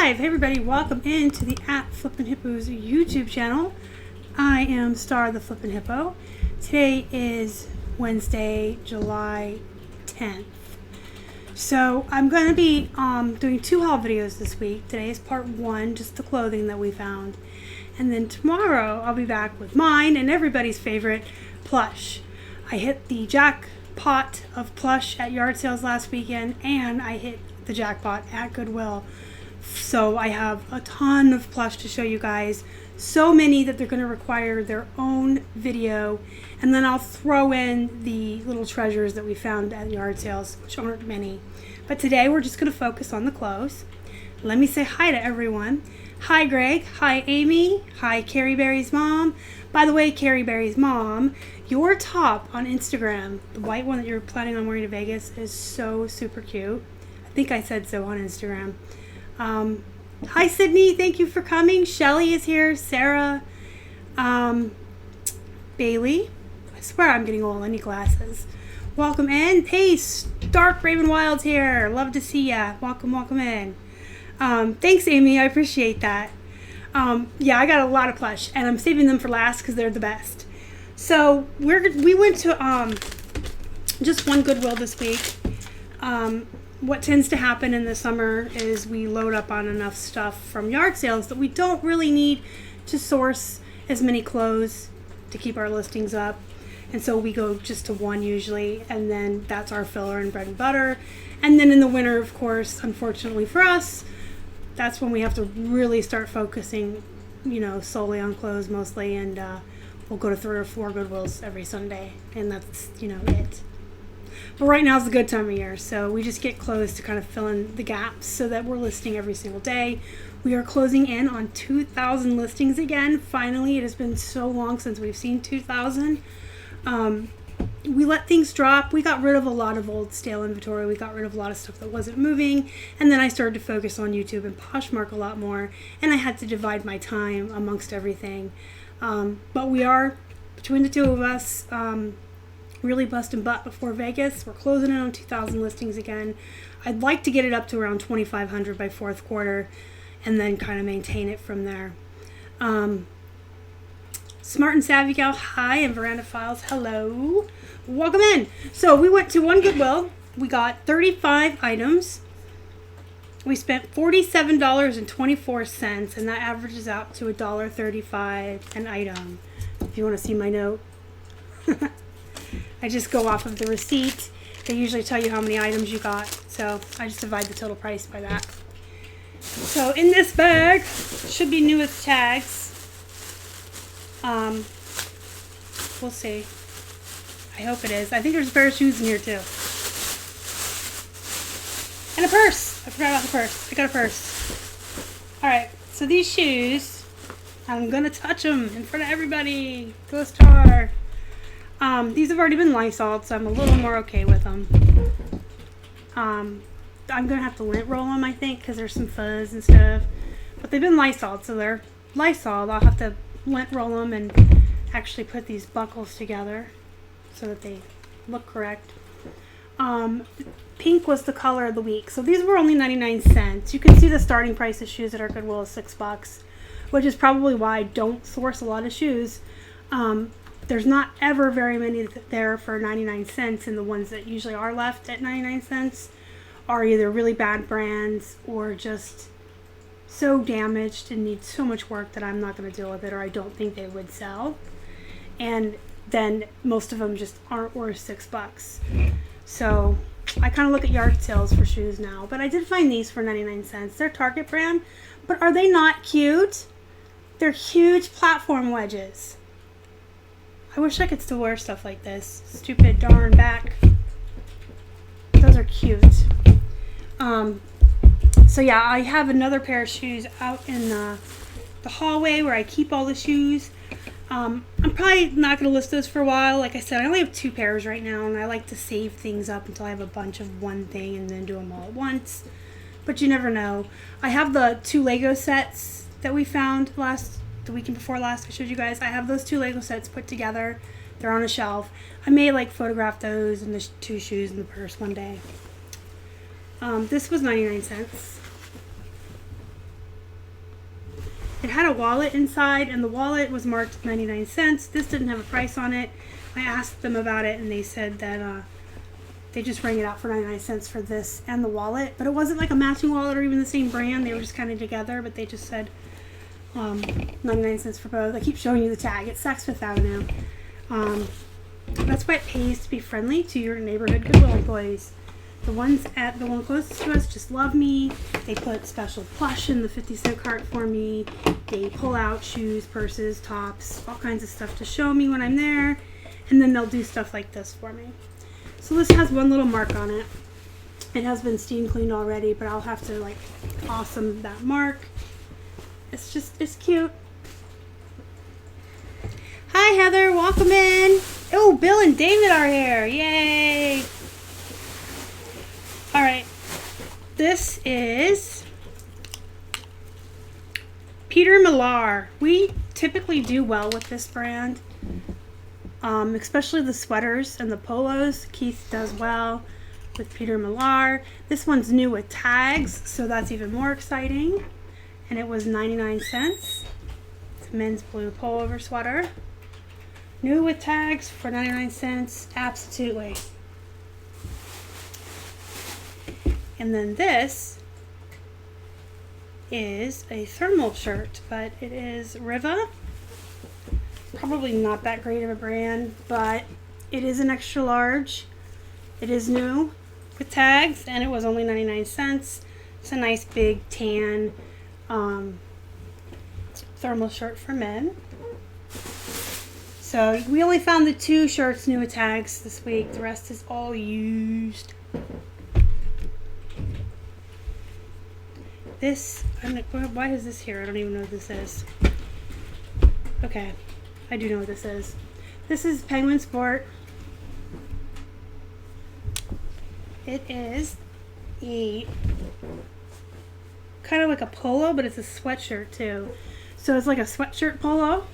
live. Hey everybody, welcome into the Flippin Hippos YouTube channel. I am Star the Flippin Hippo. Today is Wednesday, July 10th. So I'm going to be doing two haul videos this week. Today is part one, just the clothing that we found. And then tomorrow I'll be back with mine and everybody's favorite, plush. I hit the jackpot of plush at yard sales last weekend, and I hit the jackpot at Goodwill. So I have a ton of plush to show you guys. So many that they're going to require their own video. And then I'll throw in the little treasures that we found at yard sales, which aren't many. But today we're just going to focus on the clothes. Let me say hi to everyone. Hi Greg. Hi Amy. Hi Carrie Berry's mom. By the way, Carrie Berry's mom, your top on Instagram, the white one that you're planning on wearing to Vegas, is so super cute. I think I said so on Instagram. Hi Sydney, thank you for coming. Shelly is here. Sarah, Bailey. I swear I'm getting old. I need glasses. Welcome in. Hey, Stark Raven Wild's here. Love to see ya. Welcome in. Thanks Amy, I appreciate that. Yeah, I got a lot of plush, and I'm saving them for last because they're the best. So we went to just one Goodwill this week. What tends to happen in the summer is we load up on enough stuff from yard sales that we don't really need to source as many clothes to keep our listings up. And so we go just to one usually, and then that's our filler and bread and butter. And then in the winter, of course, unfortunately for us, that's when we have to really start focusing, solely on clothes mostly. And we'll go to 3 or 4 Goodwills every Sunday, and that's, it. But right now is a good time of year, so we just get clothes to kind of fill in the gaps so that we're listing every single day. We are closing in on 2,000 listings again. Finally, it has been so long since we've seen 2,000. We let things drop. We got rid of a lot of old stale inventory. We got rid of a lot of stuff that wasn't moving. And then I started to focus on YouTube and Poshmark a lot more. And I had to divide my time amongst everything. But we are, between the two of us, really busting butt before Vegas. We're closing in on 2,000 listings again. I'd like to get it up to around 2,500 by fourth quarter and then kind of maintain it from there. Smart and Savvy Gal, hi, and Veranda Files, hello. Welcome in. So we went to one Goodwill. We got 35 items. We spent $47.24, and that averages out to $1.35 an item. If you want to see my note. I just go off of the receipt. They usually tell you how many items you got, so I just divide the total price by that. So in this bag, should be new with tags. We'll see. I hope it is. I think there's a pair of shoes in here too. And a purse. I forgot about the purse. I got a purse. Alright, so these shoes, I'm going to touch them in front of everybody. Go Star. These have already been Lysoled, so I'm a little more okay with them. I'm going to have to lint roll them, I think, because there's some fuzz and stuff. But they've been Lysoled, so they're Lysoled. I'll have to lint roll them and actually put these buckles together so that they look correct. Pink was the color of the week. So these were only 99 cents. You can see the starting price of shoes at our Goodwill is $6, which is probably why I don't source a lot of shoes. There's not ever very many there for 99 cents, and the ones that usually are left at 99 cents are either really bad brands or just so damaged and need so much work that I'm not going to deal with it, or I don't think they would sell. And then most of them just aren't worth $6. So I kind of look at yard sales for shoes now, but I did find these for 99 cents. They're Target brand, but are they not cute? They're huge platform wedges. I wish I could still wear stuff like this. Stupid darn back. Those are cute. So yeah, I have another pair of shoes out in the hallway where I keep all the shoes. I'm probably not going to list those for a while. Like I said, I only have 2 pairs right now, and I like to save things up until I have a bunch of one thing and then do them all at once. But you never know. I have the 2 Lego sets that we found the weekend before last I showed you guys. I have those 2 Lego sets put together. They're on a shelf. I may photograph those and the 2 shoes in the purse one day. This was 99 cents. It had a wallet inside, and the wallet was marked 99 cents. This didn't have a price on it. I asked them about it, and they said that they just rang it out for 99 cents for this and the wallet. But it wasn't like a matching wallet or even the same brand. They were just kind of together, but they just said 99 cents for both. I keep showing you the tag. It's Saks Fifth Avenue. That's why it pays to be friendly to your neighborhood Goodwill employees. The ones at the one closest to us just love me. They put special plush in the 50-cent cart for me. They pull out shoes, purses, tops, all kinds of stuff to show me when I'm there. And then they'll do stuff like this for me. So this has one little mark on it. It has been steam cleaned already, but I'll have to like awesome that mark. It's cute. Hi Heather, welcome in. Oh, Bill and David are here. Yay. All right, this is Peter Millar. We typically do well with this brand, especially the sweaters and the polos. Keith does well with Peter Millar. This one's new with tags, so that's even more exciting. And it was 99 cents. It's a men's blue pullover sweater. New with tags for 99 cents, absolutely. And then this is a thermal shirt, but it is Riva. Probably not that great of a brand, but it is an extra large. It is new with tags, and it was only 99 cents. It's a nice big tan thermal shirt for men. So we only found the 2 shirts new with tags this week. The rest is all used. This, why is this here? I don't even know what this is. Okay, I do know what this is. This is Penguin Sport. It is a kind of like a polo, but it's a sweatshirt too. So it's like a sweatshirt polo.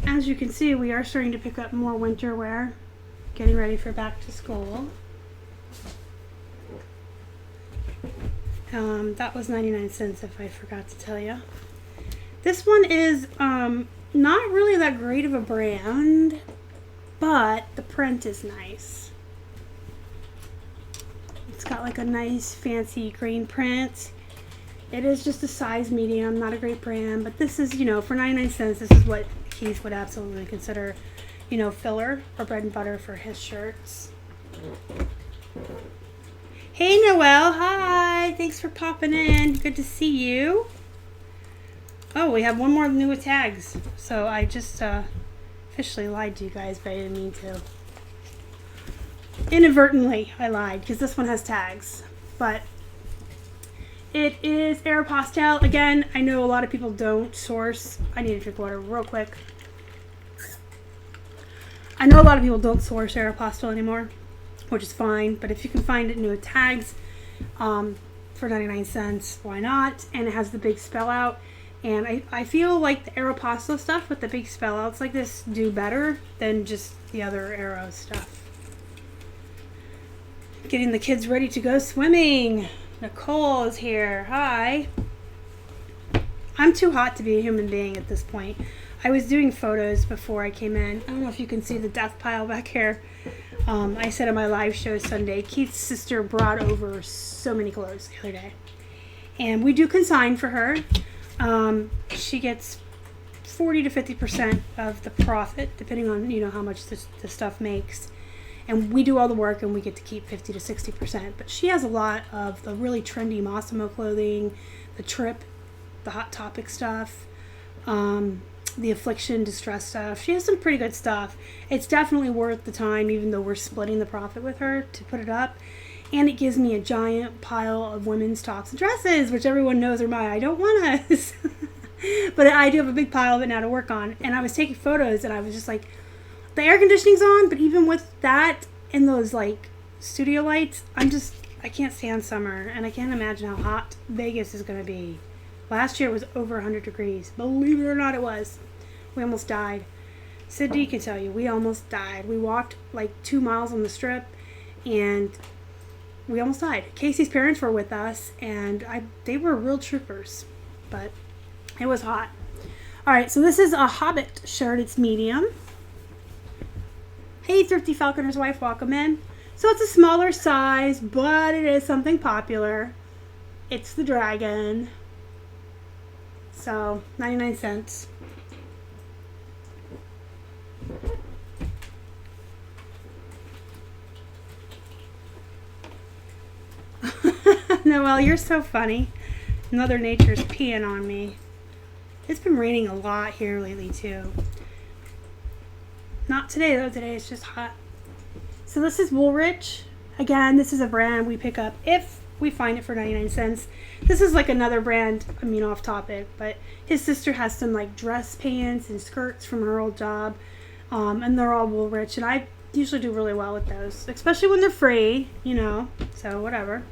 As you can see, we are starting to pick up more winter wear, getting ready for back to school. That was 99 cents if I forgot to tell you. This one is not really that great of a brand, but the print is nice. It's got like a nice fancy green print. It is just a size medium, not a great brand, but this is, you know, for 99 cents, this is what Keith would absolutely consider, you know, filler or bread and butter for his shirts. Hey Noelle, hi, thanks for popping in. Good to see you. Oh, we have one more new with tags. So I just officially lied to you guys, but I didn't mean to. Inadvertently, I lied because this one has tags. But it is Aeropostale. Again, I know a lot of people don't source. I need to drink water real quick. I know a lot of people don't source Aeropostale anymore, which is fine, but if you can find it new with tags for 99 cents, why not? And it has the big spell out, and I feel like the Aeropostale stuff with the big spell outs like this do better than just the other Aero stuff. Getting the kids ready to go swimming. Nicole is here. Hi. I'm too hot to be a human being at this point. I was doing photos before I came in. I don't know if you can see the death pile back here. I said on my live show Sunday, Keith's sister brought over so many clothes the other day. And we do consign for her. She gets 40 to 50% of the profit, depending on, you know, how much the stuff makes. And we do all the work and we get to keep 50 to 60%. But she has a lot of the really trendy Massimo clothing, the Trip, the Hot Topic stuff, the Affliction, Distress stuff. She has some pretty good stuff. It's definitely worth the time, even though we're splitting the profit with her to put it up. And it gives me a giant pile of women's tops and dresses, which everyone knows are mine. I don't want us. But I do have a big pile of it now to work on. And I was taking photos and I was just like, the air conditioning's on, but even with that and those like studio lights, I can't stand summer. And I can't imagine how hot Vegas is going to be. Last year was over 100 degrees. Believe it or not, it was. We almost died. Sydney can tell you, we almost died. We walked like 2 miles on the strip, and we almost died. Casey's parents were with us, and they were real troopers. But It was hot. All right, so this is a Hobbit shirt. It's medium. Hey, Thrifty Falconer's wife, welcome in. So it's a smaller size, but it is something popular. It's the dragon. So, 99 cents. Noelle, you're so funny. Mother Nature's peeing on me. It's been raining a lot here lately, too. Not today, though. Today it's just hot. So this is Woolrich. Again, this is a brand we pick up if we find it for 99 cents. This is like another brand, I mean off topic, but his sister has some like dress pants and skirts from her old job. And they're all Woolrich. And I usually do really well with those, especially when they're free, you know, so whatever.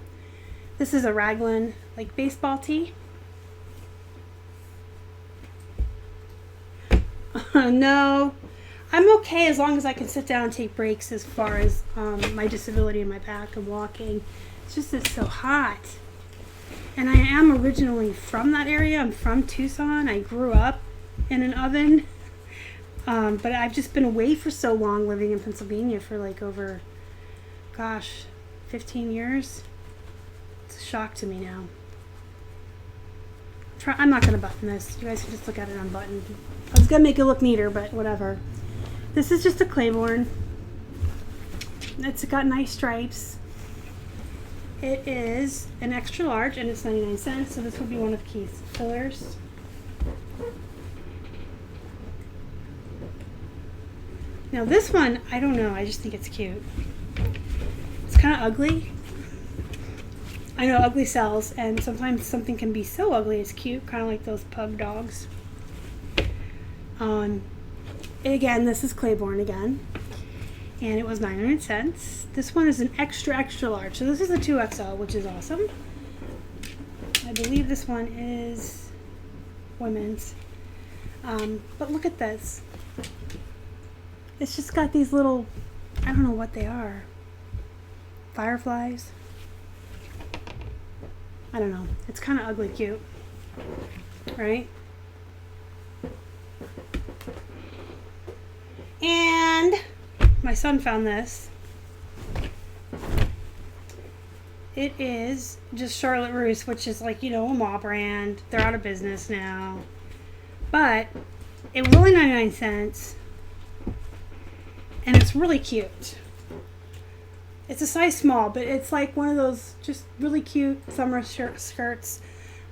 This is a raglan, like baseball tee. No, I'm okay as long as I can sit down and take breaks as far as my disability in my back and walking. It's just it's so hot. And I am originally from that area. I'm from Tucson. I grew up in an oven. But I've just been away for so long, living in Pennsylvania for like over, gosh, 15 years. It's a shock to me now. I'm not going to button this. You guys can just look at it unbuttoned. I was going to make it look neater, but whatever. This is just a Claiborne. It's got nice stripes. It is an extra large, and it's 99 cents, so this would be one of Keith's fillers. Now this one, I don't know, I just think it's cute. It's kind of ugly. I know ugly sells, and sometimes something can be so ugly it's cute, kind of like those pug dogs. Again, this is Claiborne again, and it was 99 cents. This one is an extra large, so this is a 2XL, which is awesome. I believe this one is women's. But look at this. It's just got these little, I don't know what they are. Fireflies? I don't know. It's kind of ugly cute. Right? And my son found this. It is just Charlotte Russe, which is like, you know, a mall brand. They're out of business now. But it was only 99 cents. And it's really cute. It's a size small, but it's like one of those just really cute summer skirts.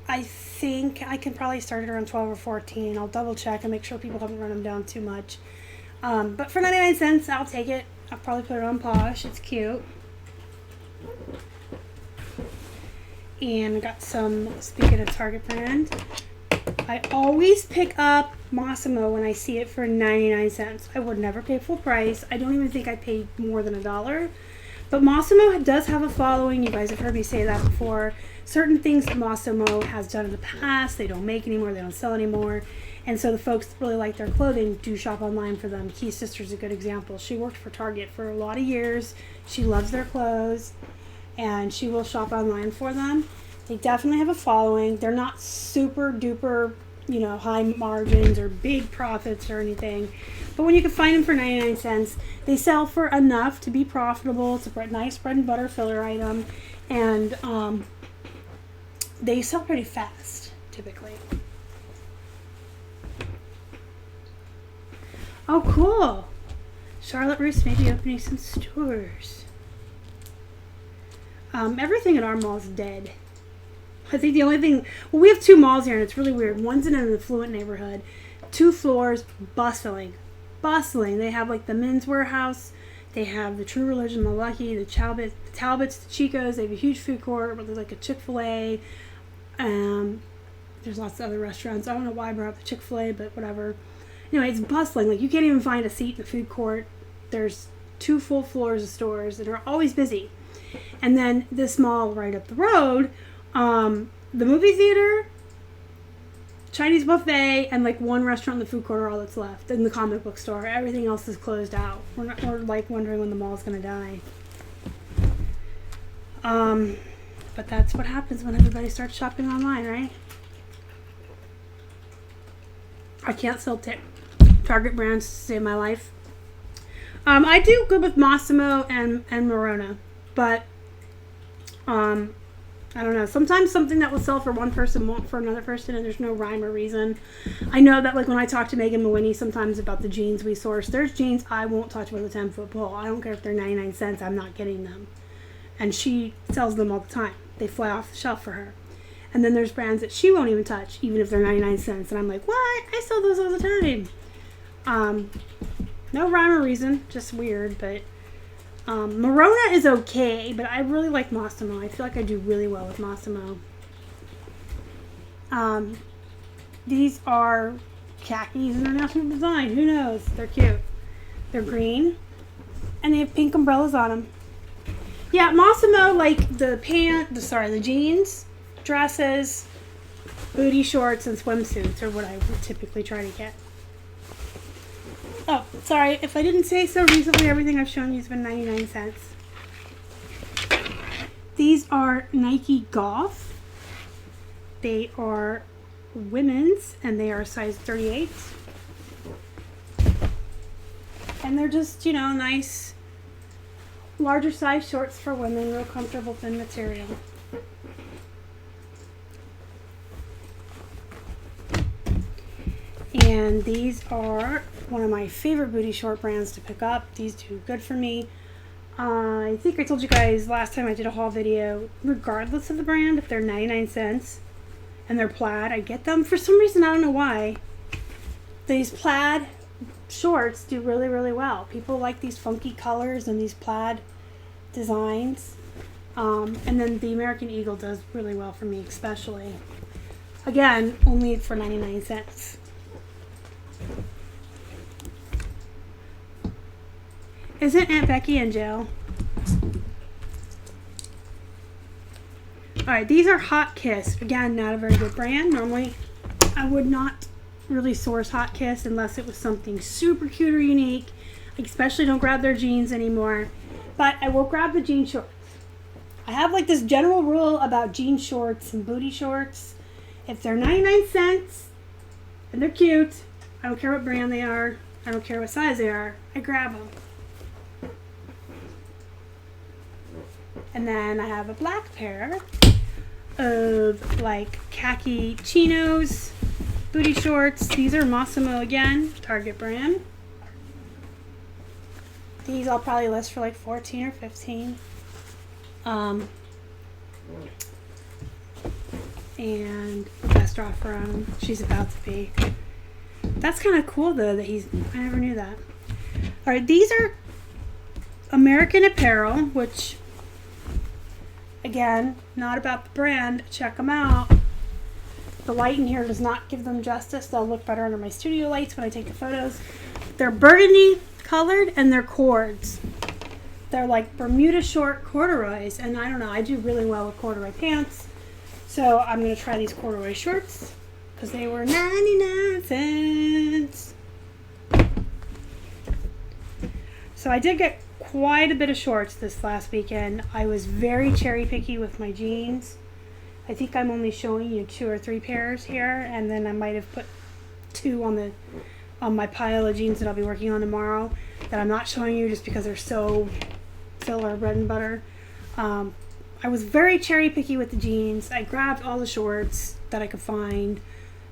I think I can probably start it around 12 or 14. I'll double check and make sure people haven't run them down too much. But for 99 cents, I'll take it. I'll probably put it on Posh. It's cute. And I got some, speaking of Target brand, I always pick up Massimo when I see it for 99 cents. I would never pay full price. I don't even think I paid more than $1. But Massimo does have a following. You guys have heard me say that before. Certain things that Massimo has done in the past, they don't make anymore, they don't sell anymore. And so the folks that really like their clothing do shop online for them. Keith's sister's a good example. She worked for Target for a lot of years. She loves their clothes, and she will shop online for them. They definitely have a following. They're not super duper, you know, high margins or big profits or anything. But when you can find them for 99 cents, they sell for enough to be profitable. It's a nice bread and butter filler item. And they sell pretty fast, typically. Oh, cool. Charlotte Russe may be opening some stores. Everything at our mall is dead. I think the only thing, well, we have 2 malls here, and it's really weird. One's in an affluent neighborhood, 2 floors, bustling. They have like the Men's Warehouse, they have the True Religion, the Lucky, the Talbots, the Chico's. They have a huge food court where there's like a Chick-fil-A. There's lots of other restaurants. I don't know why I brought up the Chick-fil-A, but whatever. Anyway, it's bustling. Like, you can't even find a seat in the food court. There's 2 full floors of stores that are always busy. And then this mall right up the road, the movie theater, Chinese buffet, and like 1 restaurant in the food court are all that's left. And the comic book store. Everything else is closed out. We're like wondering when the mall's gonna die. But that's what happens when everybody starts shopping online, right? I can't sell Target brands to save my life. I do good with Massimo and Morona, but I don't know. Sometimes something that will sell for one person won't for another person, and there's no rhyme or reason. I know that, like, when I talk to Megan Mawhinney sometimes about the jeans we source, there's jeans I won't touch with a 10-foot pole. I don't care if they're 99 cents. I'm not getting them. And she sells them all the time. They fly off the shelf for her. And then there's brands that she won't even touch, even if they're 99 cents. And I'm like, what? I sell those all the time. No rhyme or reason. Just weird, but... Morona is okay, but I really like Massimo. I feel like I do really well with Massimo. These are khakis international design. Who knows? They're cute. They're green, and they have pink umbrellas on them. Yeah, Massimo, like the jeans, dresses, booty shorts, and swimsuits are what I would typically try to get. Oh, sorry, if I didn't say so, recently everything I've shown you has been 99 cents. These are Nike Golf. They are women's, and they are size 38. And they're just, nice, larger size shorts for women, real comfortable, thin material. And these are one of my favorite booty short brands to pick up. These do good for me. I think I told you guys last time I did a haul video, regardless of the brand, if they're 99 cents and they're plaid, I get them. For some reason, I don't know why. These plaid shorts do really, really well. People like these funky colors and these plaid designs. And then the American Eagle does really well for me, especially. Again, only for 99 cents. Isn't Aunt Becky in jail? Alright, these are Hot Kiss. Again, not a very good brand. Normally, I would not really source Hot Kiss unless it was something super cute or unique. I especially don't grab their jeans anymore. But I will grab the jean shorts. I have like this general rule about jean shorts and booty shorts. If they're 99 cents and they're cute, I don't care what brand they are. I don't care what size they are. I grab them. And then I have a black pair of like khaki chinos, booty shorts. These are Massimo again, Target brand. These I'll probably list for like 14 or 15. And best offer on them. She's about to be. That's kind of cool though that I never knew that. Alright, these are American Apparel, which again, not about the brand. Check them out. The light in here does not give them justice. They'll look better under my studio lights when I take the photos. They're burgundy colored and they're cords. They're like Bermuda short corduroys, and I don't know, I do really well with corduroy pants. So I'm going to try these corduroy shorts because they were 99 cents. So I did get quite a bit of shorts this last weekend. I was very cherry picky with my jeans. I think I'm only showing you 2 or 3 pairs here, and then I might have put 2 on my pile of jeans that I'll be working on tomorrow that I'm not showing you just because they're so filler bread and butter. I was very cherry picky with the jeans. I grabbed all the shorts that I could find.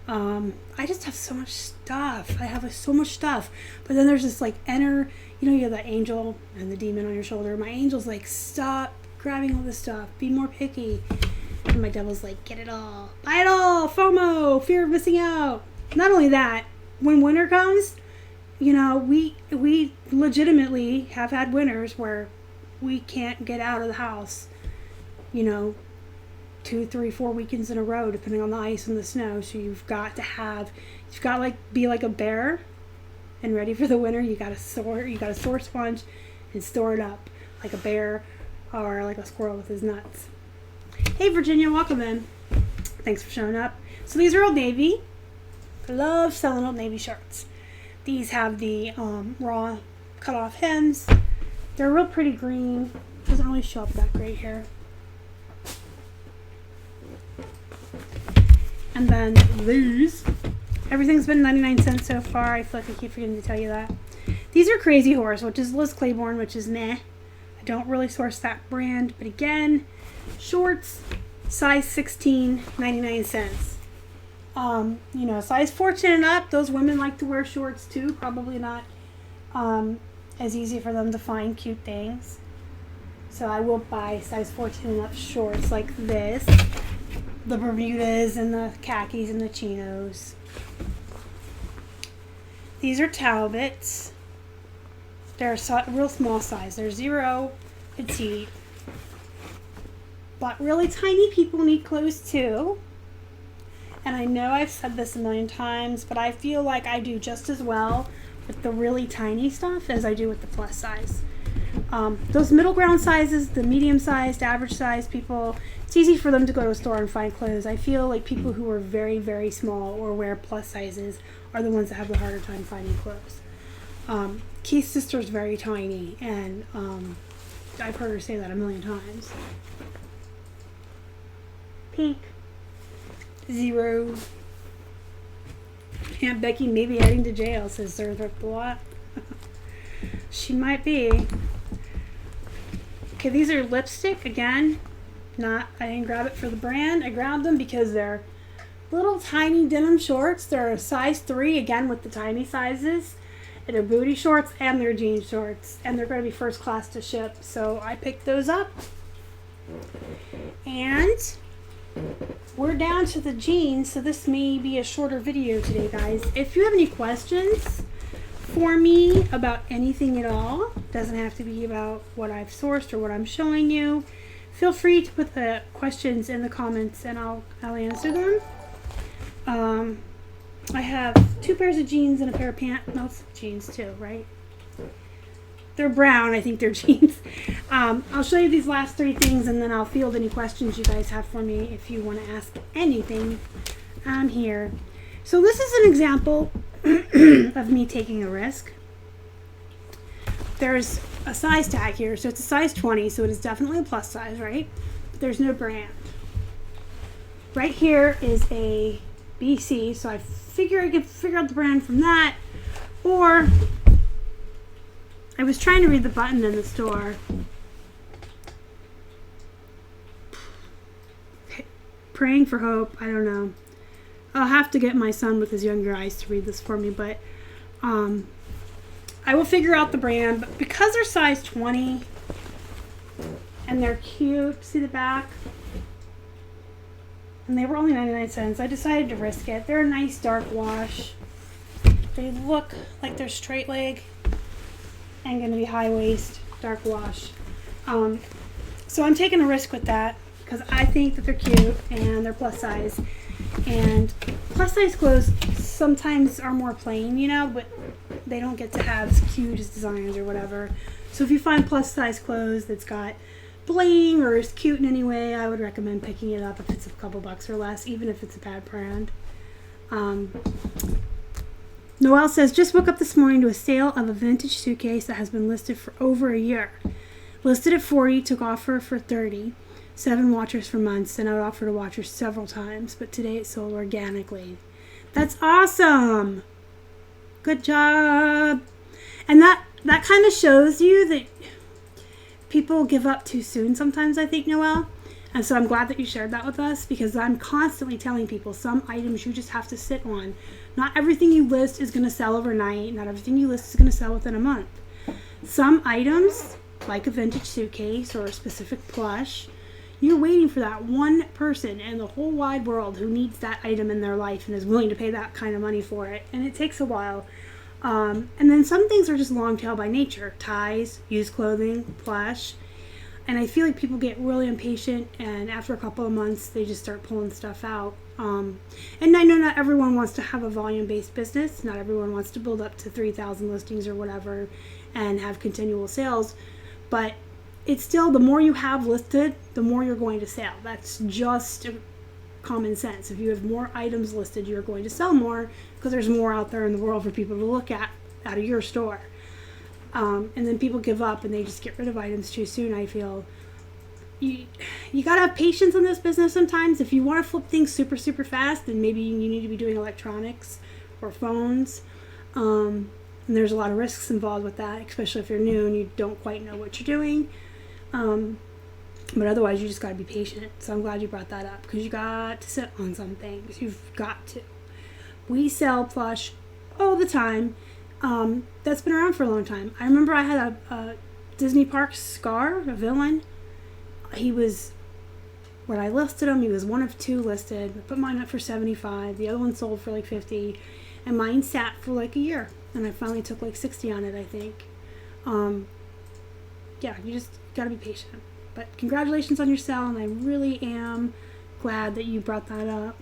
I just have so much stuff. I have so much stuff. But then there's this like you have the angel and the demon on your shoulder. My angel's like, stop grabbing all this stuff. Be more picky. And my devil's like, get it all. Buy it all. FOMO. Fear of missing out. Not only that, when winter comes, we legitimately have had winters where we can't get out of the house, 2, 3, 4 weekends in a row, depending on the ice and the snow. So you've got to be like a bear and ready for the winter. You got a sore sponge and store it up like a bear or like a squirrel with his nuts. Hey Virginia, welcome in. Thanks for showing up. So these are Old Navy. I love selling Old Navy shirts. These have the raw cut off hems. They're real pretty green. Doesn't really show up that great here. And then these Everything's been 99 cents so far. I feel like I keep forgetting to tell you that. These are Crazy Horse, which is Liz Claiborne, which is meh. I don't really source that brand. But again, shorts, size 16, 99 cents. You know, size 14 and up, those women like to wear shorts too. Probably not as easy for them to find cute things. So I will buy size 14 and up shorts like this. The Bermudas and the khakis and the chinos. These are Talbots. They're a real small size. They're 0, petite. But really tiny people need clothes too. And I know I've said this a million times, but I feel like I do just as well with the really tiny stuff as I do with the plus size. Those middle ground sizes, the medium sized, average sized people, it's easy for them to go to a store and find clothes. I feel like people who are very, very small or wear plus sizes are the ones that have the harder time finding clothes. Keith's sister's very tiny, and I've heard her say that a million times. Pink. 0. Aunt Becky may be heading to jail, says Sir Thrift Lot. She might be. Okay, these are lipstick again. I didn't grab it for the brand. I grabbed them because they're little tiny denim shorts. They're a size 3 again with the tiny sizes. And they're booty shorts and they're jean shorts, and they're going to be first class to ship. So I picked those up. And we're down to the jeans, so this may be a shorter video today, guys. If you have any questions for me about anything at all, doesn't have to be about what I've sourced or what I'm showing you, feel free to put the questions in the comments and I'll answer them. I have 2 pairs of jeans and a pair of pants. No, it's jeans too, right? They're brown. I think they're jeans. I'll show you these last 3 things and then I'll field any questions you guys have for me if you want to ask anything. I'm here. So this is an example of me taking a risk. There's a size tag here, so it's a size 20, so it is definitely a plus size, right? But there's no brand. Right here is a BC, so I figure I could figure out the brand from that, or I was trying to read the button in the store. Praying for hope. I don't know. I'll have to get my son with his younger eyes to read this for me, but I will figure out the brand. But because they're size 20 and they're cute, see the back? And they were only 99 cents. I decided to risk it. They're a nice dark wash. They look like they're straight leg and going to be high waist, dark wash. So I'm taking a risk with that because I think that they're cute and they're plus size. And plus size clothes sometimes are more plain, you know, but they don't get to have as cute as designs or whatever. So if you find plus size clothes that's got bling or is cute in any way, I would recommend picking it up if it's a couple bucks or less, even if it's a bad brand. Noelle says, just woke up this morning to a sale of a vintage suitcase that has been listed for over a year. Listed at 40, took offer for 30. 7 watchers for months, and I would offer to watch her several times, but today it sold organically. That's awesome! Good job! And that kind of shows you that people give up too soon sometimes, I think, Noelle. And so I'm glad that you shared that with us, because I'm constantly telling people some items you just have to sit on. Not everything you list is going to sell overnight. Not everything you list is going to sell within a month. Some items, like a vintage suitcase or a specific plush, you're waiting for that one person in the whole wide world who needs that item in their life and is willing to pay that kind of money for it. And it takes a while. And then some things are just long tail by nature. Ties, used clothing, plush. And I feel like people get really impatient, and after a couple of months, they just start pulling stuff out. And I know not everyone wants to have a volume-based business. Not everyone wants to build up to 3,000 listings or whatever and have continual sales. But it's still, the more you have listed, the more you're going to sell. That's just common sense. If you have more items listed, you're going to sell more because there's more out there in the world for people to look at out of your store. And then people give up and they just get rid of items too soon, I feel. You got to have patience in this business sometimes. If you want to flip things super, super fast, then maybe you need to be doing electronics or phones. And there's a lot of risks involved with that, especially if you're new and you don't quite know what you're doing. But otherwise, you just got to be patient. So I'm glad you brought that up, because you got to sit on some things. You've got to. We sell plush all the time. That's been around for a long time. I remember I had a Disney Park Scar, a villain. He was, when I listed him, he was one of 2 listed. I put mine up for $75. The other one sold for like $50. And mine sat for like a year. And I finally took like $60 on it, I think. Yeah, you just got to be patient. But congratulations on your sale, and I really am glad that you brought that up.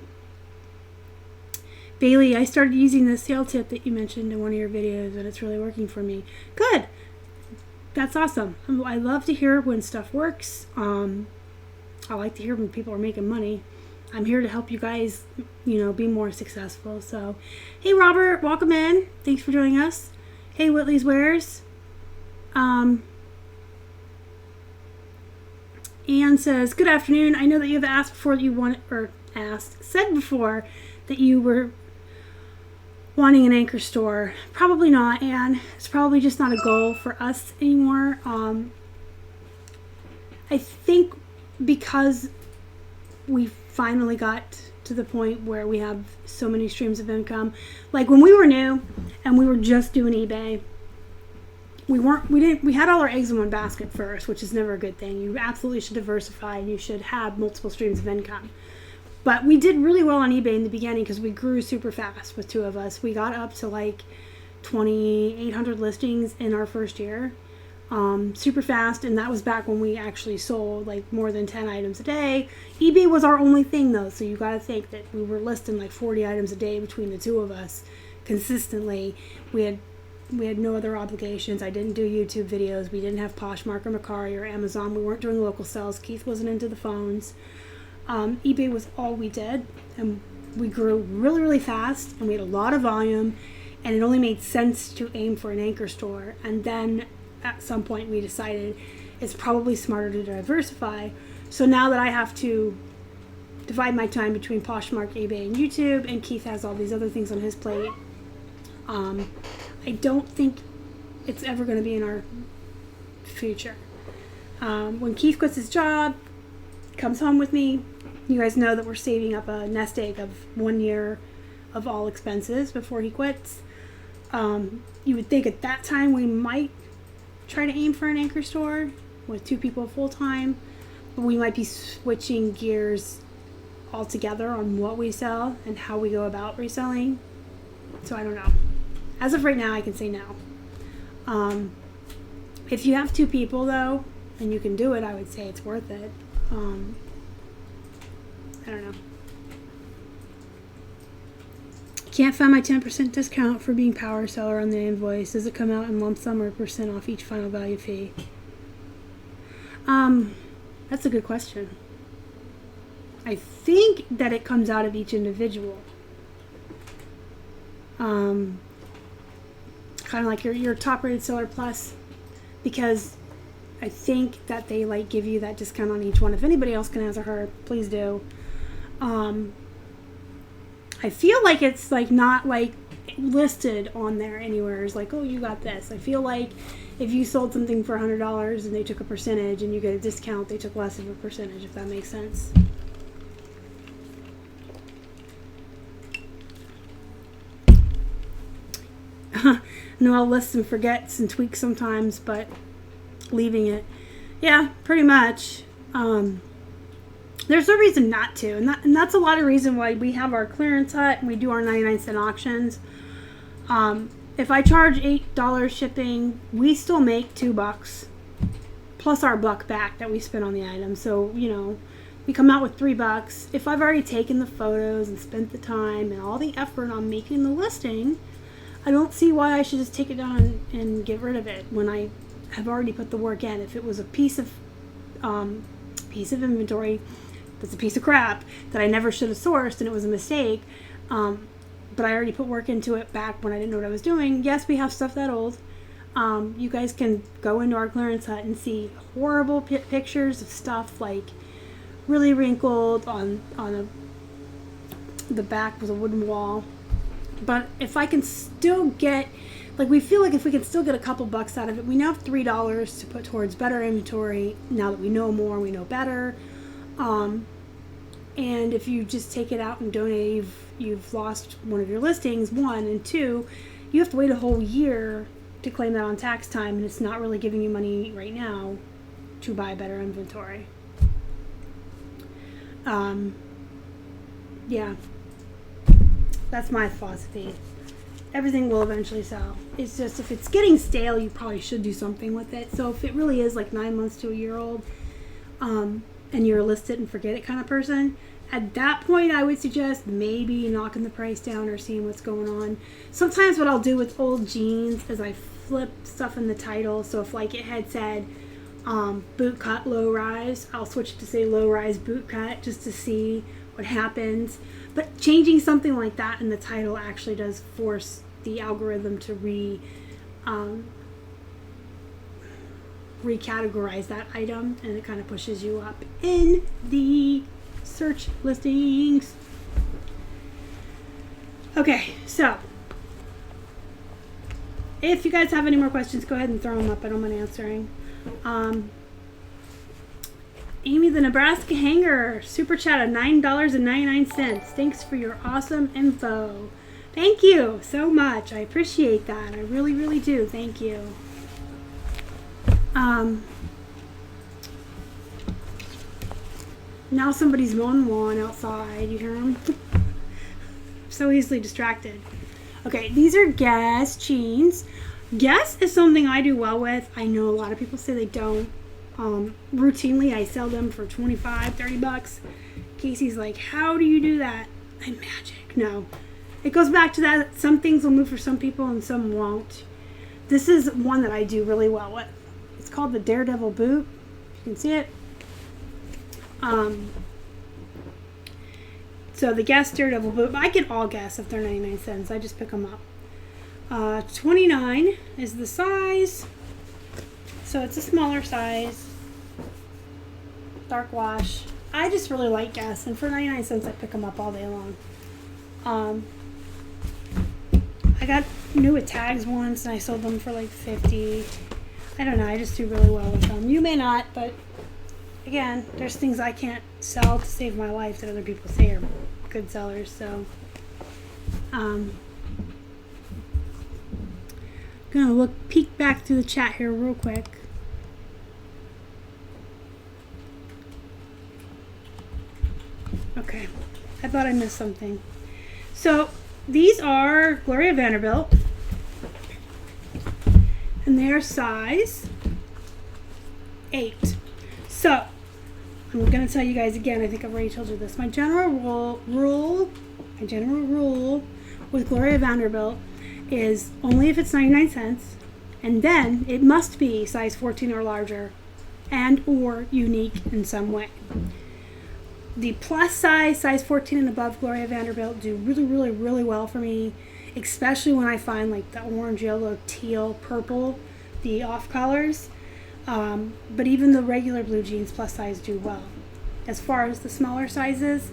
Bailey, I started using the sale tip that you mentioned in one of your videos, and it's really working for me. Good. That's awesome. I love to hear when stuff works. I like to hear when people are making money. I'm here to help you guys, be more successful. So, hey, Robert, welcome in. Thanks for joining us. Hey, Whitley's Wares. Anne says, good afternoon. I know that you have asked before that you said before that you were wanting an anchor store. Probably not, Anne. It's probably just not a goal for us anymore. I think because we finally got to the point where we have so many streams of income. Like when we were new and we were just doing eBay, we had all our eggs in one basket first, which is never a good thing. You absolutely should diversify, and you should have multiple streams of income. But we did really well on eBay in the beginning because we grew super fast with 2 of us. We got up to like 2,800 listings in our first year. Super fast, and that was back when we actually sold like more than 10 items a day. eBay was our only thing though, so you gotta think that we were listing like 40 items a day between the 2 of us consistently. We had no other obligations. I didn't do YouTube videos. We didn't have Poshmark or Mercari or Amazon. We weren't doing local sales. Keith wasn't into the phones. eBay was all we did, and we grew really, really fast, and we had a lot of volume, and it only made sense to aim for an anchor store. And then at some point we decided it's probably smarter to diversify. So now that I have to divide my time between Poshmark, eBay, and YouTube, and Keith has all these other things on his plate, I don't think it's ever going to be in our future. When Keith quits his job, comes home with me, you guys know that we're saving up a nest egg of 1 year of all expenses before he quits. You would think at that time we might try to aim for an anchor store with 2 people full time, but we might be switching gears altogether on what we sell and how we go about reselling. So I don't know. As of right now, I can say no. If you have 2 people though, and you can do it, I would say it's worth it. I don't know. Can't find my 10% discount for being power seller on the invoice. Does it come out in lump sum or percent off each final value fee? That's a good question. I think that it comes out of each individual. Kind of like your top rated seller plus, because I think that they like give you that discount on each one. If anybody else can answer her, please do. I feel like it's like not like listed on there anywhere. It's like, oh, you got this. I feel like if you sold something for $100 and they took a percentage and you get a discount, they took less of a percentage, if that makes sense. No, I'll list and forgets and tweak sometimes, but leaving it. Yeah, pretty much. There's no reason not to, and that's a lot of reason why we have our clearance hut and we do our 99-cent auctions. If I charge $8 shipping, we still make $2 plus our $1 back that we spend on the item. So, we come out with $3. If I've already taken the photos and spent the time and all the effort on making the listing, I don't see why I should just take it down and get rid of it when I have already put the work in. If it was a piece of inventory that's a piece of crap that I never should have sourced and it was a mistake, but I already put work into it back when I didn't know what I was doing. Yes, we have stuff that old. You guys can go into our clearance hut and see horrible pictures of stuff like really wrinkled on the back was a wooden wall. But if I can still get, like, we feel like if we can still get a couple bucks out of it, we now have $3 to put towards better inventory now that we know more, we know better. And if you just take it out and donate, you've lost one of your listings, one, and two, you have to wait a whole year to claim that on tax time, and it's not really giving you money right now to buy better inventory. Yeah, that's my philosophy. Everything will eventually sell. It's just, if it's getting stale, you probably should do something with it. So if it really is like 9 months to a year old, and you're a list it and forget it kind of person, at that point I would suggest maybe knocking the price down or seeing what's going on. Sometimes what I'll do with old jeans is I flip stuff in the title. So if like it had said boot cut low rise, I'll switch it to say low rise boot cut just to see what happens. But changing something like that in the title actually does force the algorithm to recategorize that item, and it kind of pushes you up in the search listings. Okay, so if you guys have any more questions, go ahead and throw them up. I don't mind answering. Amy the Nebraska Hanger, super chat of $9.99. Thanks for your awesome info. Thank you so much. I appreciate that. I really, really do. Thank you. Now somebody's mowing the lawn outside. You hear them? So easily distracted. Okay, these are Guess jeans. Guess is something I do well with. I know a lot of people say they don't. Routinely I sell them for $25-30. Casey's like, how do you do that? I'm magic. No, it goes back to that some things will move for some people and some won't. This is one that I do really well with. It's called the Daredevil boot. You can see it. So the Guess Daredevil boot, I get all Guess if they're 99 cents. I just pick them up. 29 is the size. So it's a smaller size. Dark wash. I just really like Guess, and for 99 cents I pick them up all day long. I got new with tags once and I sold them for like 50. I don't know, I just do really well with them. You may not, but again, there's things I can't sell to save my life that other people say are good sellers. So gonna peek back through the chat here real quick. Okay, I thought I missed something. So these are Gloria Vanderbilt, and they're size 8. So I'm going to tell you guys again, I think I've already told you this. My general rule with Gloria Vanderbilt is only if it's 99 cents, and then it must be size 14 or larger and or unique in some way. The plus size 14 and above Gloria Vanderbilt do really, really, really well for me, especially when I find like the orange, yellow, teal, purple, the off colors. But even the regular blue jeans plus size do well. As far as the smaller sizes,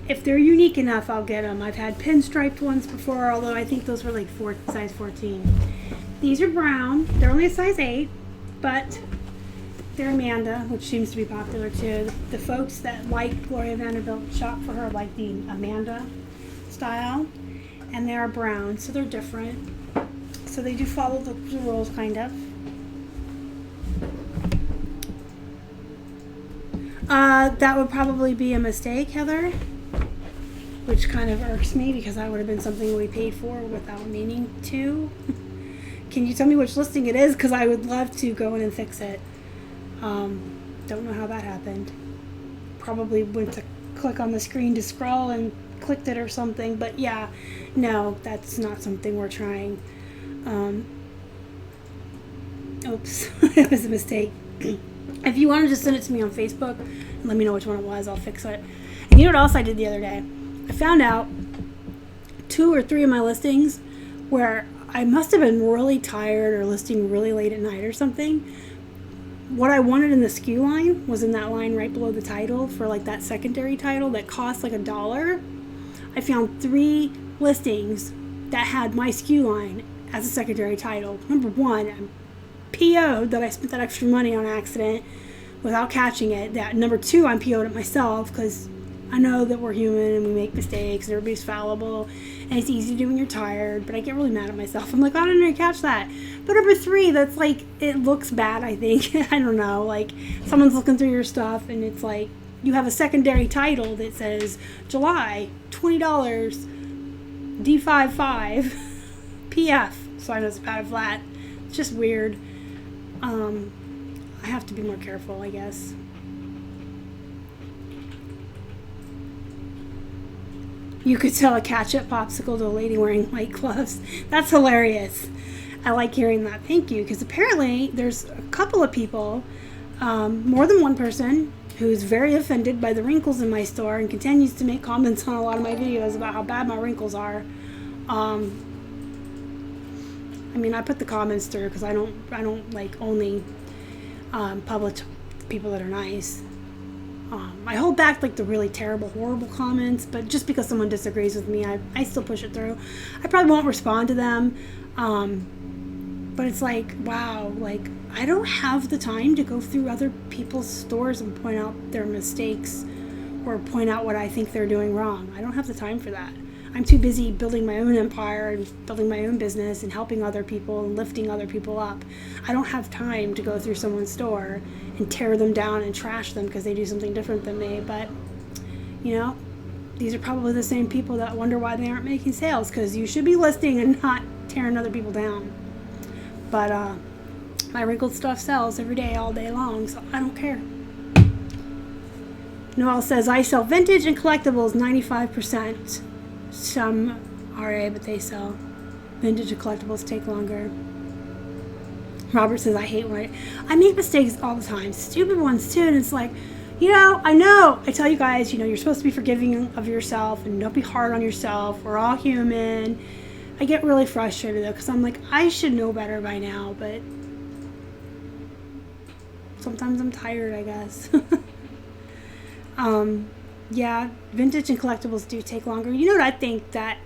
if they're unique enough, I'll get them. I've had pinstriped ones before, although I think those were like size 14. These are brown. They're only a size 8, but they're Amanda, which seems to be popular too. The folks that like Gloria Vanderbilt shop for her like the Amanda style, and they are brown, so they're different. So they do follow the rules, kind of. That would probably be a mistake, Heather, which kind of irks me because that would have been something we paid for without meaning to. Can you tell me which listing it is? Because I would love to go in and fix it. Don't know how that happened. Probably went to click on the screen to scroll and clicked it or something. But yeah, no, that's not something we're trying. Oops, it was a mistake. If you want to just send it to me on Facebook and let me know which one it was, I'll fix it. And you know what else I did the other day? I found out 2 or 3 of my listings where I must have been really tired or listing really late at night or something. What I wanted in the SKU line was in that line right below the title for like that secondary title that cost like $1. I found 3 listings that had my SKU line as a secondary title. Number one, I'm PO'd that I spent that extra money on accident without catching it. That number two, I'm PO'd it myself because I know that we're human and we make mistakes and everybody's fallible and it's easy to do when you're tired, but I get really mad at myself. I'm like, I didn't even catch that. But number three, that's like, it looks bad, I think. I don't know, like someone's looking through your stuff and it's like, you have a secondary title that says July, $20, D55, PF, so I know it's padded flat. It's just weird. I have to be more careful, I guess. You could sell a catch-up popsicle to a lady wearing white gloves. That's hilarious. I like hearing that. Thank you, because apparently there's a couple of people, more than one person, who's very offended by the wrinkles in my store and continues to make comments on a lot of my videos about how bad my wrinkles are. I mean, I put the comments through because I don't like only publish people that are nice. I hold back like the really terrible, horrible comments, but just because someone disagrees with me, I still push it through. I probably won't respond to them, but it's like, wow, like I don't have the time to go through other people's stores and point out their mistakes or point out what I think they're doing wrong. I don't have the time for that. I'm too busy building my own empire and building my own business and helping other people and lifting other people up. I don't have time to go through someone's store and tear them down and trash them because they do something different than me. But, you know, these are probably the same people that wonder why they aren't making sales, because you should be listing and not tearing other people down. But my wrinkled stuff sells every day, all day long, so I don't care. Noelle says, I sell vintage and collectibles 95%. Some RA, but they sell. Vintage and collectibles take longer. Robert says, I hate when I make mistakes all the time. Stupid ones, too. And it's like, you know, I tell you guys, you know, you're supposed to be forgiving of yourself and don't be hard on yourself. We're all human. I get really frustrated, though, because I'm like, I should know better by now, but sometimes I'm tired, I guess. Yeah, vintage and collectibles do take longer. You know what I think? That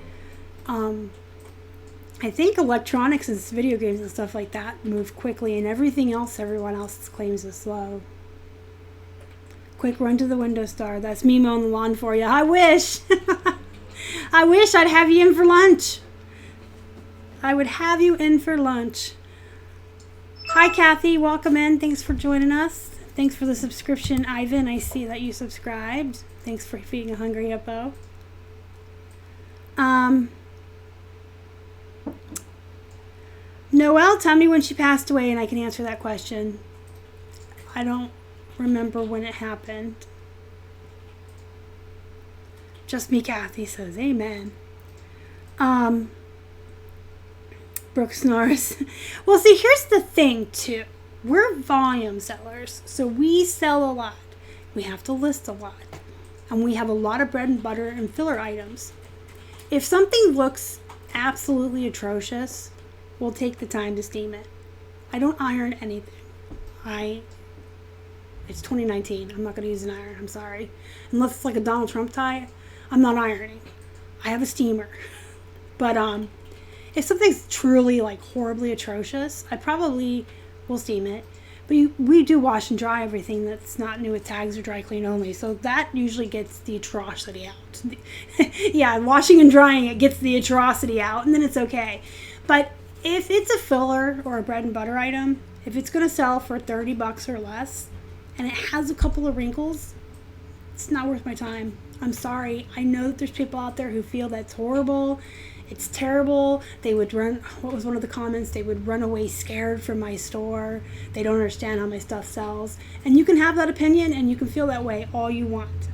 I think electronics and video games and stuff like that move quickly, and everything else everyone else claims is slow. Quick run to the window star. That's me mowing the lawn for you. I wish. I wish I'd have you in for lunch. I would have you in for lunch. Hi, Kathy. Welcome in. Thanks for joining us. Thanks for the subscription, Ivan. I see that you subscribed. Thanks for feeding a hungry hippo. Noelle, tell me when she passed away and I can answer that question. I don't remember when it happened. Just me, Kathy says, amen. Brooke snores. Well, see, here's the thing, too. We're volume sellers, so we sell a lot. We have to list a lot. And we have a lot of bread and butter and filler items. If something looks absolutely atrocious, we'll take the time to steam it. I don't iron anything. It's 2019. I'm not going to use an iron. I'm sorry. Unless it's like a Donald Trump tie, I'm not ironing. I have a steamer. But if something's truly like horribly atrocious, I probably will steam it. But we do wash and dry everything that's not new with tags or dry clean only. So that usually gets the atrocity out. Yeah, washing and drying it gets the atrocity out, and then it's okay. But if it's a filler or a bread and butter item, if it's going to sell for $30 or less, and it has a couple of wrinkles, it's not worth my time. I'm sorry. I know that there's people out there who feel that's horrible. It's terrible. They would run, what was one of the comments? They would run away scared from my store. They don't understand how my stuff sells. And you can have that opinion and you can feel that way all you want.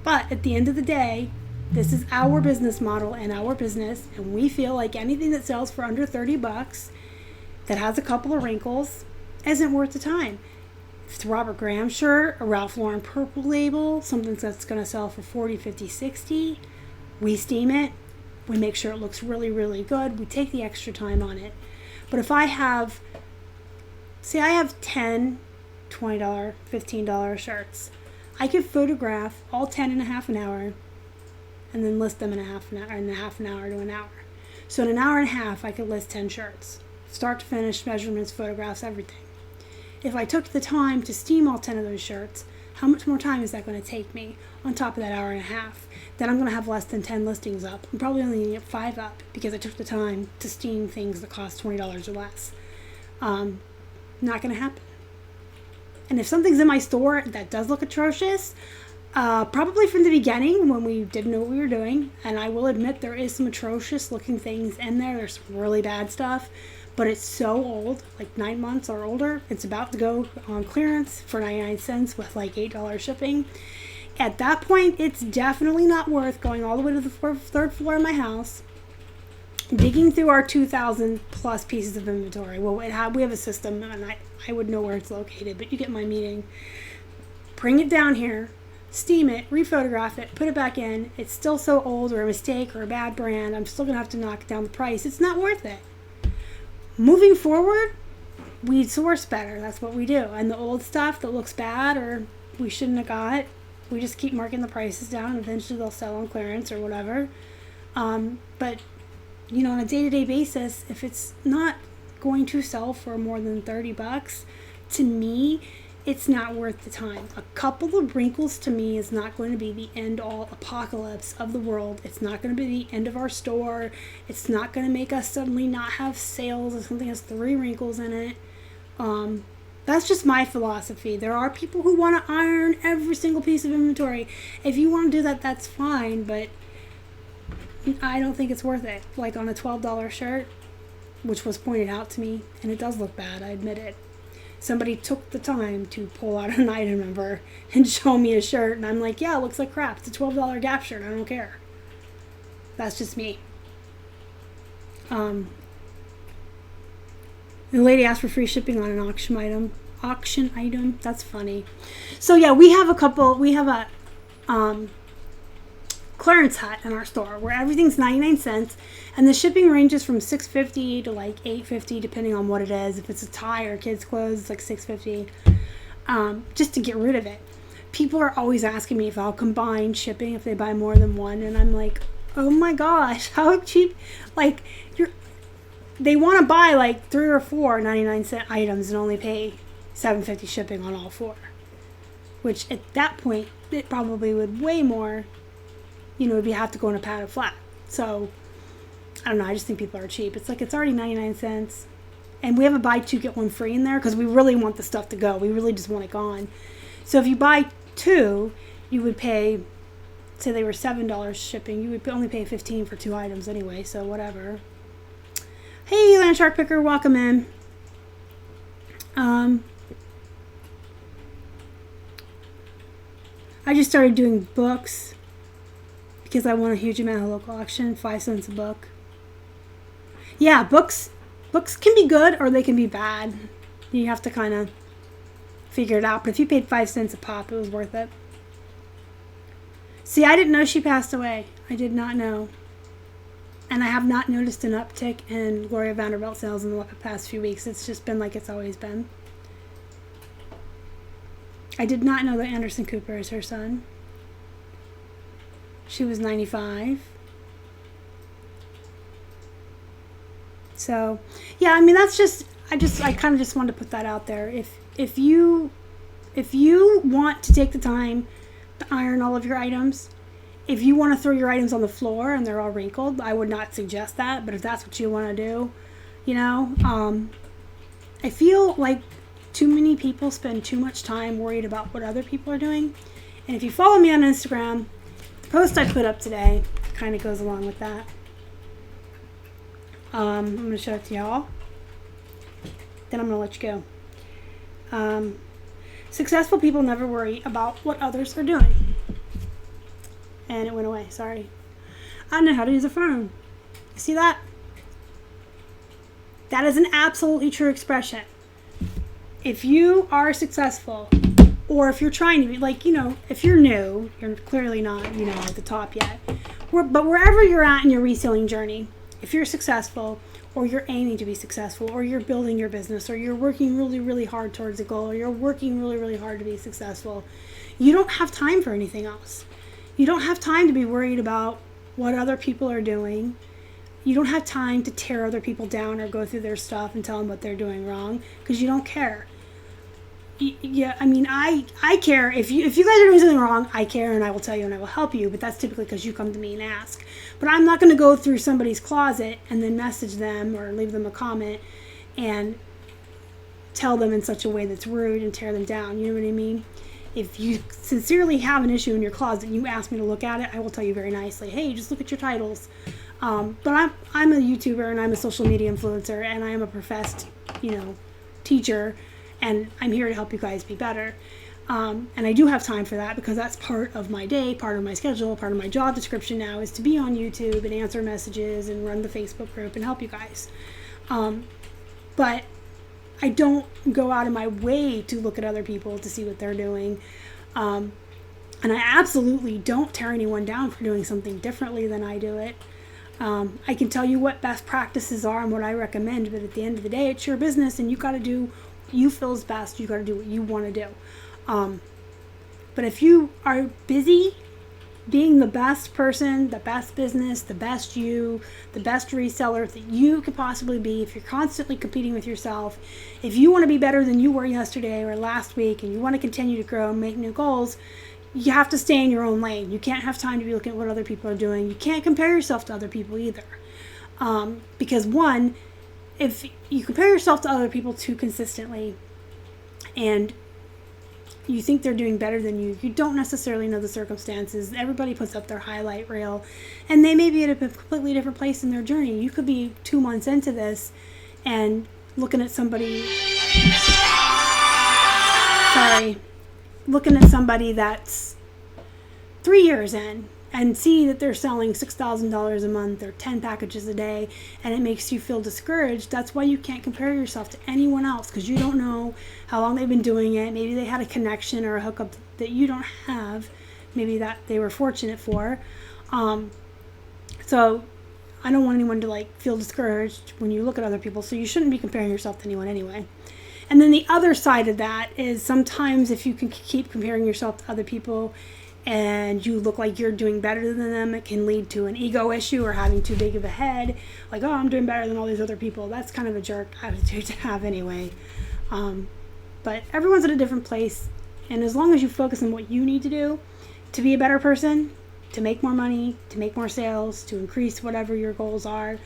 But at the end of the day, this is our business model and our business. And we feel like anything that sells for under $30 that has a couple of wrinkles isn't worth the time. If it's a Robert Graham shirt, a Ralph Lauren purple label, something that's going to sell for 40, 50, 60, we steam it. We make sure it looks really, really good. We take the extra time on it. But if I have, I have 10, $20, $15 shirts. I could photograph all 10 in a half an hour and then list them in a half an hour to an hour. So in an hour and a half, I could list 10 shirts. Start to finish, measurements, photographs, everything. If I took the time to steam all 10 of those shirts, how much more time is that going to take me on top of that hour and a half? Then I'm going to have less than 10 listings up. I'm probably only going to get 5 up because I took the time to steam things that cost $20 or less. Not going to happen. And if something's in my store that does look atrocious, probably from the beginning when we didn't know what we were doing, and I will admit there is some atrocious looking things in there. There's some really bad stuff, but it's so old, like 9 months or older. It's about to go on clearance for 99 cents with like $8 shipping. At that point, it's definitely not worth going all the way to the third floor of my house, digging through our 2,000 plus pieces of inventory. Well, we have a system, and I would know where it's located, but you get my meaning. Bring it down here, steam it, rephotograph it, put it back in. It's still so old or a mistake or a bad brand. I'm still going to have to knock down the price. It's not worth it. Moving forward, we source better. That's what we do. And the old stuff that looks bad or we shouldn't have got, we just keep marking the prices down. Eventually they'll sell on clearance or whatever. But, you know, on a day-to-day basis, if it's not going to sell for more than $30, to me, it's not worth the time. A couple of wrinkles to me is not going to be the end-all apocalypse of the world. It's not going to be the end of our store. It's not going to make us suddenly not have sales if something has 3 wrinkles in it. That's just my philosophy. There are people who want to iron every single piece of inventory. If you want to do that, that's fine, but I don't think it's worth it. Like on a $12 shirt, which was pointed out to me, and it does look bad, I admit it. Somebody took the time to pull out an item number and show me a shirt, and I'm like, yeah, it looks like crap. It's a $12 Gap shirt. I don't care. That's just me. The lady asked for free shipping on an auction item. That's funny. So yeah, we have a clearance hut in our store where everything's 99 cents, and the shipping ranges from $6.50 to like $8.50 depending on what it is. If it's a tie or kids clothes, it's like $6.50. Just to get rid of it. People are always asking me if I'll combine shipping if they buy more than one, and I'm like, oh my gosh, how cheap. Like, they want to buy like 3 or 4 99-cent items and only pay $7.50 shipping on all 4. Which at that point, it probably would way more, if you have to go in a padded flat. So, I don't know, I just think people are cheap. It's like, it's already 99 cents. And we have a buy 2, get 1 free in there because we really want the stuff to go. We really just want it gone. So if you buy 2, you would pay, say they were $7 shipping, you would only pay $15 for 2 items anyway, so whatever. Hey, Land Shark Picker, welcome in. I just started doing books because I want a huge amount of local auction, 5 cents a book. Yeah, books can be good or they can be bad. You have to kind of figure it out. But if you paid 5 cents a pop, it was worth it. See, I didn't know she passed away. I did not know. And I have not noticed an uptick in Gloria Vanderbilt sales in the past few weeks. It's just been like it's always been. I did not know that Anderson Cooper is her son. She was 95. So, yeah, I mean, that's just, I kind of just wanted to put that out there. If you want to take the time to iron all of your items, if you want to throw your items on the floor and they're all wrinkled, I would not suggest that. But if that's what you want to do, I feel like too many people spend too much time worried about what other people are doing. And if you follow me on Instagram, the post I put up today kind of goes along with that. I'm going to show it to y'all. Then I'm going to let you go. Successful people never worry about what others are doing. And it went away. Sorry. I don't know how to use a phone. You see that? That is an absolutely true expression. If you are successful, or if you're trying to be, like, if you're new, you're clearly not, at the top yet. But wherever you're at in your reselling journey, if you're successful, or you're aiming to be successful, or you're building your business, or you're working really, really hard towards a goal, or you're working really, really hard to be successful, you don't have time for anything else. You don't have time to be worried about what other people are doing. You don't have time to tear other people down or go through their stuff and tell them what they're doing wrong, because you don't care. Yeah, I mean, I care. If you guys are doing something wrong, I care, and I will tell you and I will help you, but that's typically because you come to me and ask. But I'm not going to go through somebody's closet and then message them or leave them a comment and tell them in such a way that's rude and tear them down. You know what I mean? If you sincerely have an issue in your closet and you ask me to look at it, I will tell you very nicely, hey, just look at your titles. But I'm a YouTuber and I'm a social media influencer and I am a professed, teacher, and I'm here to help you guys be better. And I do have time for that because that's part of my day, part of my schedule, part of my job description now is to be on YouTube and answer messages and run the Facebook group and help you guys. But I don't go out of my way to look at other people to see what they're doing. And I absolutely don't tear anyone down for doing something differently than I do it. I can tell you what best practices are and what I recommend, but at the end of the day, it's your business and you got to do what you feel is best. You got to do what you want to do. But if you are busy being the best person, the best business, the best you, the best reseller that you could possibly be, if you're constantly competing with yourself, if you want to be better than you were yesterday or last week and you want to continue to grow and make new goals, you have to stay in your own lane. You can't have time to be looking at what other people are doing. You can't compare yourself to other people either. Because one, if you compare yourself to other people too consistently and you think they're doing better than you, you don't necessarily know the circumstances. Everybody puts up their highlight reel and they may be at a completely different place in their journey. You could be 2 months into this and looking at somebody that's 3 years in and see that they're selling $6,000 a month or 10 packages a day, and it makes you feel discouraged. That's why you can't compare yourself to anyone else, because you don't know how long they've been doing it. Maybe they had a connection or a hookup that you don't have. Maybe that they were fortunate for. So I don't want anyone to feel discouraged when you look at other people, so you shouldn't be comparing yourself to anyone anyway. And then the other side of that is sometimes if you can keep comparing yourself to other people and you look like you're doing better than them, it can lead to an ego issue or having too big of a head. Like, oh, I'm doing better than all these other people. That's kind of a jerk attitude to have anyway. But everyone's at a different place. And as long as you focus on what you need to do to be a better person, to make more money, to make more sales, to increase whatever your goals are,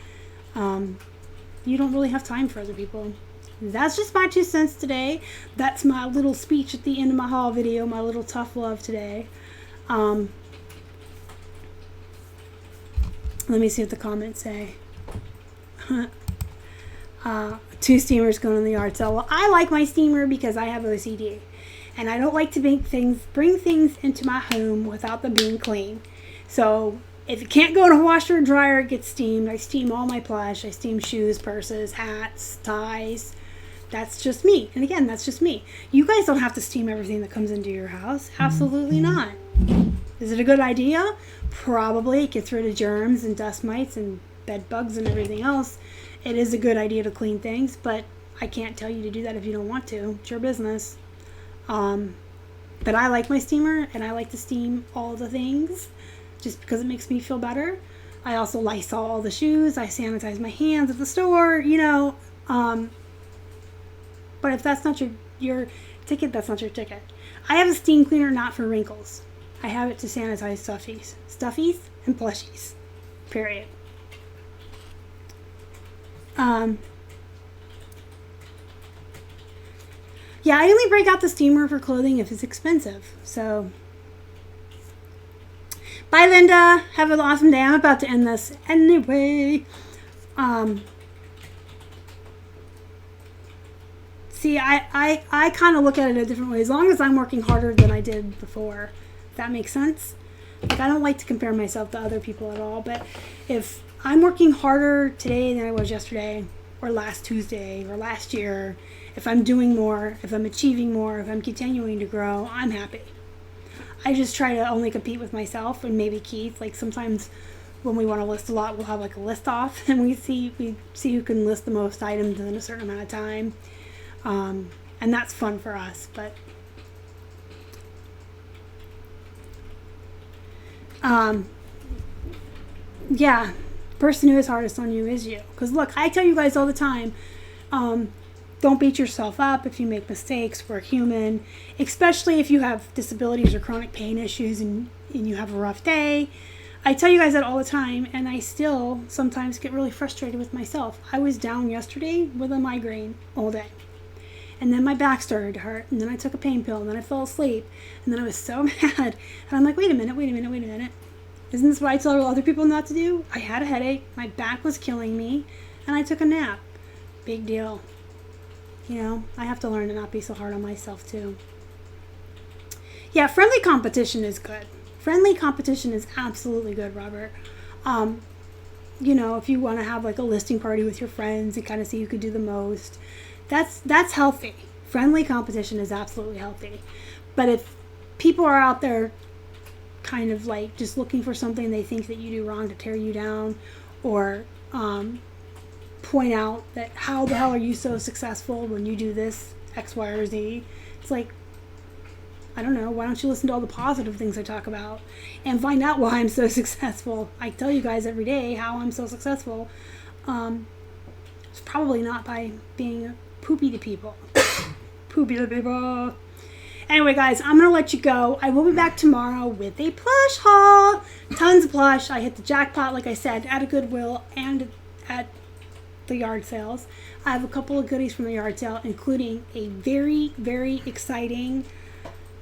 you don't really have time for other people. That's just my 2 cents today. That's my little speech at the end of my haul video, my little tough love today. Let me see what the comments say. 2 steamers going in the yard sale. Well, I like my steamer because I have OCD. And I don't like to bring things into my home without them being clean. So if it can't go in a washer or dryer, it gets steamed. I steam all my plush. I steam shoes, purses, hats, ties. That's just me. And again, that's just me. You guys don't have to steam everything that comes into your house. Absolutely not. Is it a good idea? Probably. It gets rid of germs and dust mites and bed bugs and everything else. It is a good idea to clean things, but I can't tell you to do that if you don't want to. It's your business. But I like my steamer, and I like to steam all the things just because it makes me feel better. I also Lysol all the shoes. I sanitize my hands at the store, But if that's not your ticket, that's not your ticket. I have a steam cleaner not for wrinkles. I have it to sanitize stuffies and plushies. Period. Yeah, I only break out the steamer for clothing if it's expensive. So, bye, Linda. Have an awesome day. I'm about to end this anyway. See, I kind of look at it a different way. As long as I'm working harder than I did before, if that makes sense. Like, I don't like to compare myself to other people at all. But if I'm working harder today than I was yesterday, or last Tuesday, or last year, if I'm doing more, if I'm achieving more, if I'm continuing to grow, I'm happy. I just try to only compete with myself and maybe Keith. Like, sometimes when we want to list a lot, we'll have like a list off, and we see who can list the most items in a certain amount of time. And that's fun for us, but yeah, person who is hardest on you is you. Because look, I tell you guys all the time, don't beat yourself up if you make mistakes. We're human, especially if you have disabilities or chronic pain issues and you have a rough day. I tell you guys that all the time, and I still sometimes get really frustrated with myself. I was down yesterday with a migraine all day. And then my back started to hurt, and then I took a pain pill, and then I fell asleep, and then I was so mad. And I'm like, wait a minute. Isn't this what I tell other people not to do? I had a headache, my back was killing me, and I took a nap. Big deal. You know, I have to learn to not be so hard on myself too. Yeah, friendly competition is good. Friendly competition is absolutely good, Robert. You know, if you want to have like a listing party with your friends and kind of see who could do the most, that's healthy. Friendly competition is absolutely healthy. But if people are out there kind of like just looking for something they think that you do wrong to tear you down, or point out that how the hell are you so successful when you do this X, Y, or Z, it's like, I don't know, why don't you listen to all the positive things I talk about and find out why I'm so successful? I tell you guys every day how I'm so successful. It's probably not by being poopy to people. Poopy to people. Anyway, guys, I'm going to let you go. I will be back tomorrow with a plush haul. Tons of plush. I hit the jackpot, like I said, at a Goodwill and at the yard sales. I have a couple of goodies from the yard sale, including a very, very exciting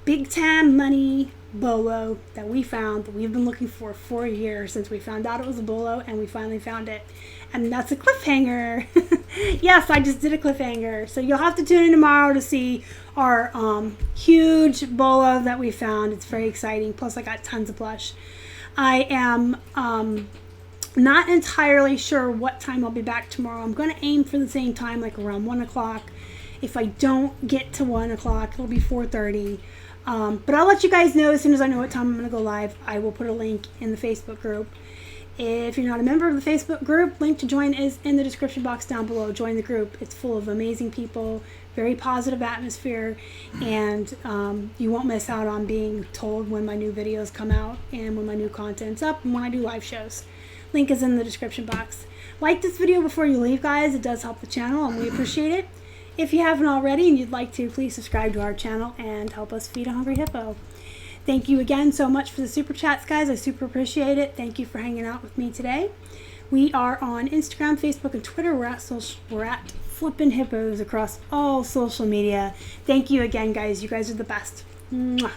big time money bolo that we found, that we've been looking for a year, since we found out it was a bolo, and we finally found it. And that's a cliffhanger. Yes, I just did a cliffhanger. So you'll have to tune in tomorrow to see our huge bolo that we found. It's very exciting. Plus I got tons of plush. I am not entirely sure what time I'll be back tomorrow. I'm going to aim for the same time, like around 1 o'clock. If I don't get to 1 o'clock, it'll be 4:30. But I'll let you guys know as soon as I know what time I'm going to go live. I will put a link in the Facebook group. If you're not a member of the Facebook group, link to join is in the description box down below. Join the group. It's full of amazing people, very positive atmosphere, and you won't miss out on being told when my new videos come out and when my new content's up and when I do live shows. Link is in the description box. Like this video before you leave, guys. It does help the channel, and we appreciate it. If you haven't already and you'd like to, please subscribe to our channel and help us feed a hungry hippo. Thank you again so much for the super chats, guys. I super appreciate it. Thank you for hanging out with me today. We are on Instagram, Facebook, and Twitter. We're at Flippin Hippos across all social media. Thank you again, guys. You guys are the best. Mwah.